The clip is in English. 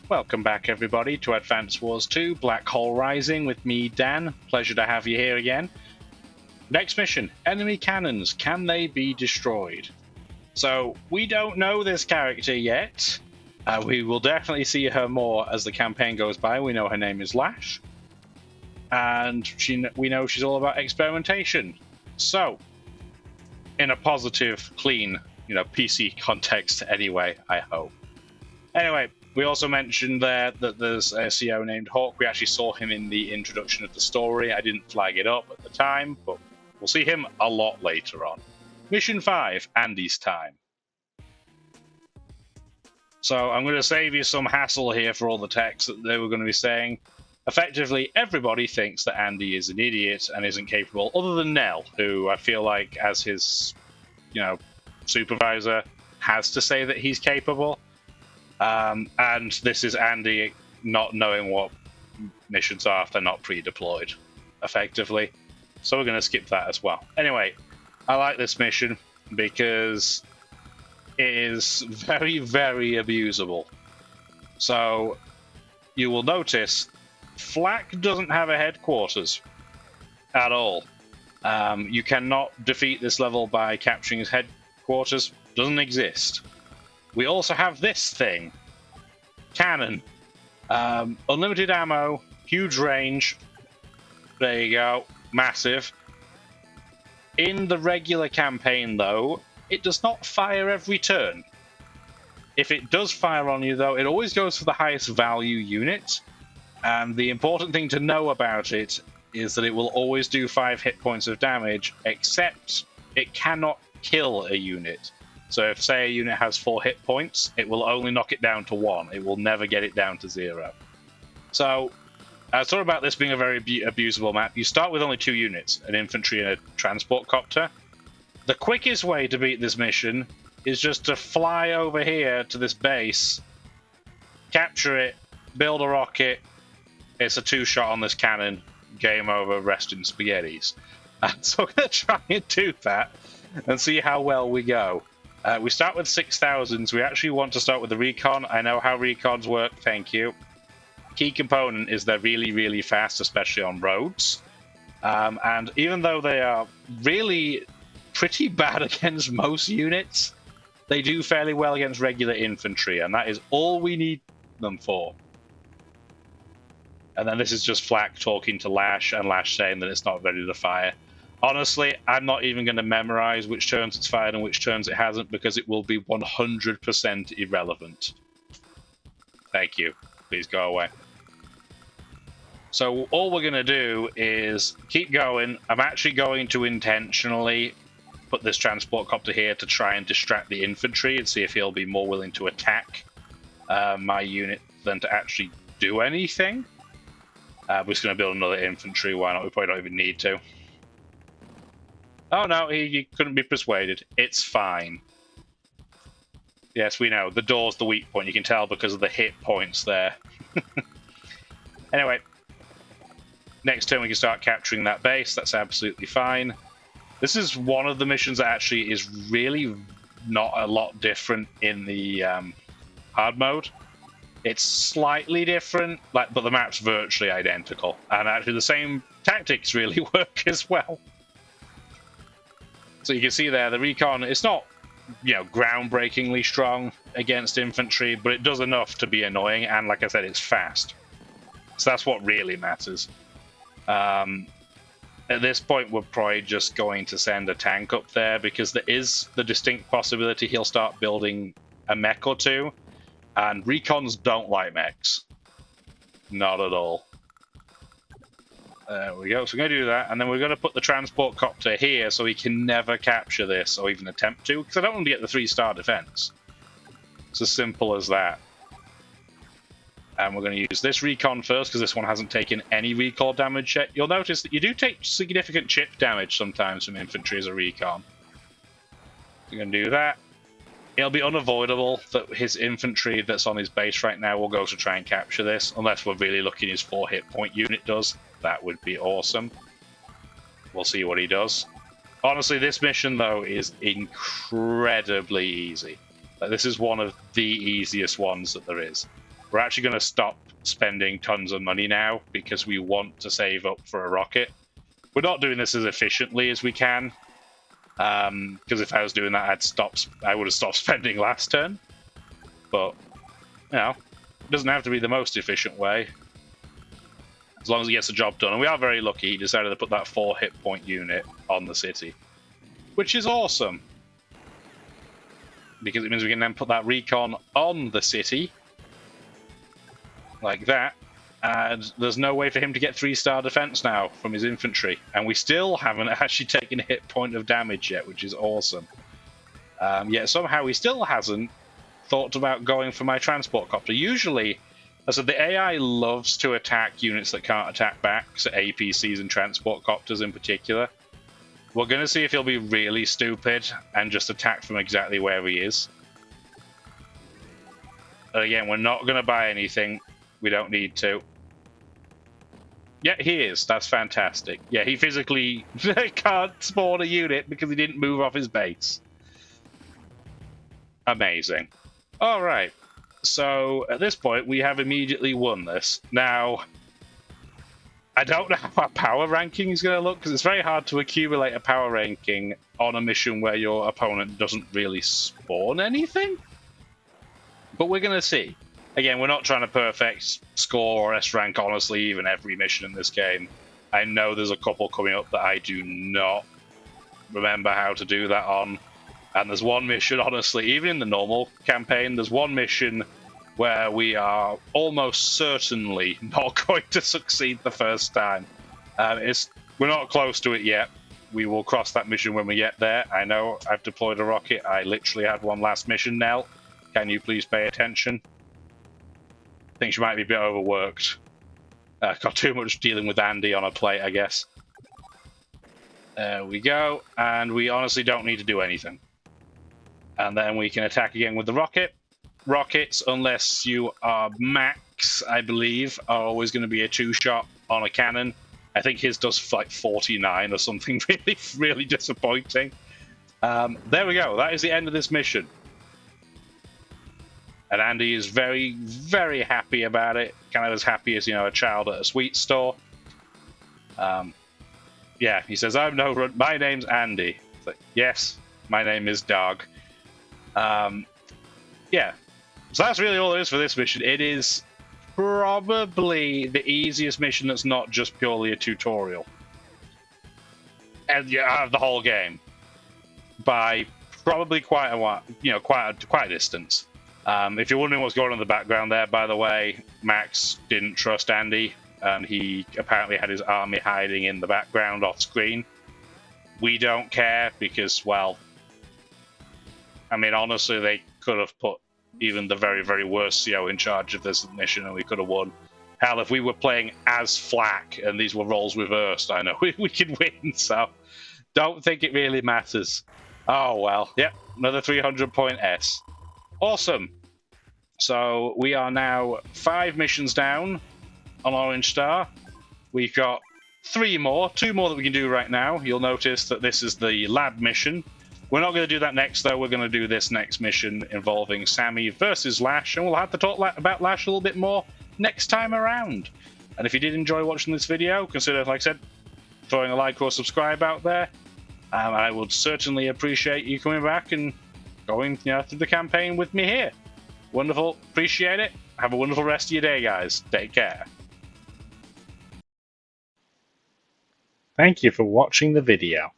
Welcome back, everybody, to Advance Wars 2 Black Hole Rising with me, Dan. Pleasure to have you here again. Next mission, enemy cannons. Can they be destroyed? So, we don't know this character yet. We will definitely see her more as the campaign goes by. We know her name is Lash. And we know she's all about experimentation. So, in a positive, clean, PC context anyway, I hope. Anyway, we also mentioned there that there's a CO named Hawk. We actually saw him in the introduction of the story. I didn't flag it up at the time, but we'll see him a lot later on. Mission 5, Andy's Time. So I'm going to save you some hassle here for all the text that they were going to be saying. Effectively, everybody thinks that Andy is an idiot and isn't capable, other than Nell, who I feel like, as his, supervisor, has to say that he's capable. And this is Andy not knowing what missions are if they're not pre-deployed, effectively. So we're going to skip that as well. Anyway, I like this mission because it is very, very abusable. So you will notice Flak doesn't have a headquarters at all. You cannot defeat this level by capturing his headquarters. Doesn't exist. We also have this thing. Cannon. Unlimited ammo, huge range. There you go. Massive. In the regular campaign, though, it does not fire every turn. If it does fire on you, though, it always goes for the highest value unit. And the important thing to know about it is that it will always do 5 hit points of damage, except it cannot kill a unit. So if, say, a unit has 4 hit points, it will only knock it down to 1. It will never get it down to 0. So, I thought about this being a very abusable map. You start with only 2 units, an infantry and a transport copter. The quickest way to beat this mission is just to fly over here to this base, capture it, build a rocket. It's a 2-shot on this cannon. Game over, rest in spaghettis. So I'm going to try and do that and see how well we go. We start with 6,000s. We actually want to start with the recon. I know how recons work, thank you. Key component is they're really, really fast, especially on roads. And even though they are really pretty bad against most units, they do fairly well against regular infantry, and that is all we need them for. And then this is just Flak talking to Lash, and Lash saying that it's not ready to fire. Honestly, I'm not even going to memorize which turns it's fired and which turns it hasn't, because it will be 100% irrelevant. Thank you. Please go away. So all we're going to do is keep going. I'm actually going to intentionally put this transport copter here to try and distract the infantry and see if he'll be more willing to attack my unit than to actually do anything. We're just going to build another infantry. Why not? We probably don't even need to. Oh no, he couldn't be persuaded. It's fine. Yes, we know. The door's the weak point. You can tell because of the hit points there. Anyway. Next turn we can start capturing that base. That's absolutely fine. This is one of the missions that actually is really not a lot different in the hard mode. It's slightly different, but the map's virtually identical. And actually the same tactics really work as well. So you can see there, the recon, it's not, groundbreakingly strong against infantry, but it does enough to be annoying, and like I said, it's fast. So that's what really matters. At this point, we're probably just going to send a tank up there, because there is the distinct possibility he'll start building a mech or two, and recons don't like mechs. Not at all. There we go. So we're going to do that, and then we're going to put the transport copter here so he can never capture this or even attempt to, because I don't want to get the 3-star defense. It's as simple as that. And we're going to use this recon first, because this one hasn't taken any recoil damage yet. You'll notice that you do take significant chip damage sometimes from infantry as a recon. We're going to do that. It'll be unavoidable that his infantry that's on his base right now will go to try and capture this, unless we're really looking his 4 hit point unit does. That would be awesome. We'll see what he does. Honestly, this mission, though, is incredibly easy. This is one of the easiest ones that there is. we're actually going to stop spending tons of money now because we want to save up for a rocket. We're not doing this as efficiently as we can, because if I was doing that, I would have stopped spending last turn. But, you know, it doesn't have to be the most efficient way, as long as he gets the job done. And we are very lucky he decided to put that 4 hit point unit on the city, which is awesome, because it means we can then put that recon on the city, like that, and there's no way for him to get 3-star defense now from his infantry, and we still haven't actually taken a hit point of damage yet, which is awesome. Yet somehow he still hasn't thought about going for my transport copter. Usually, so the AI loves to attack units that can't attack back, so APCs and transport copters in particular. We're going to see if he'll be really stupid and just attack from exactly where he is. Again, we're not going to buy anything. We don't need to. Yeah, he is. That's fantastic. Yeah, he physically can't spawn a unit because he didn't move off his base. Amazing. All right. So at this point, we have immediately won this. Now, I don't know how our power ranking is going to look, because it's very hard to accumulate a power ranking on a mission where your opponent doesn't really spawn anything. But we're going to see. Again, we're not trying to perfect score or S rank, honestly, even every mission in this game. I know there's a couple coming up that I do not remember how to do that on. And there's one mission, honestly, even in the normal campaign, there's one mission where we are almost certainly not going to succeed the first time. We're not close to it yet. We will cross that mission when we get there. I know I've deployed a rocket. I literally had one last mission now. Can you please pay attention? I think she might be a bit overworked. Got too much dealing with Andy on a plate, I guess. There we go. And we honestly don't need to do anything. And then we can attack again with the rocket. Rockets, unless you are max, I believe, are always going to be a 2-shot on a cannon. I think his does like 49 or something really, really disappointing. There we go. That is the end of this mission. And Andy is very, very happy about it. Kind of as happy as, you know, a child at a sweet store. Yeah, he says, my name's Andy. It's like, yes, my name is Dog. Yeah, so that's really all there is for this mission. It is probably the easiest mission that's not just purely a tutorial, and out of the whole game by probably quite a while, you know, quite a distance. If you're wondering what's going on in the background there, by the way, Max didn't trust Andy, and he apparently had his army hiding in the background off screen. We don't care because, well, I mean, honestly, they could have put even the very, very worst CO in charge of this mission, and we could have won. Hell, if we were playing as Flak and these were roles reversed, I know we could win, so don't think it really matters. Oh, well. Yep, another 300-point S. Awesome. So we are now 5 missions down on Orange Star. We've got 2 more that we can do right now. You'll notice that this is the lab mission. We're not going to do that next, though. We're going to do this next mission involving Sammy versus Lash, and we'll have to talk about Lash a little bit more next time around. And if you did enjoy watching this video, consider, like I said, throwing a like or subscribe out there. I would certainly appreciate you coming back and going, you know, through the campaign with me here. Wonderful. Appreciate it. Have a wonderful rest of your day, guys. Take care. Thank you for watching the video.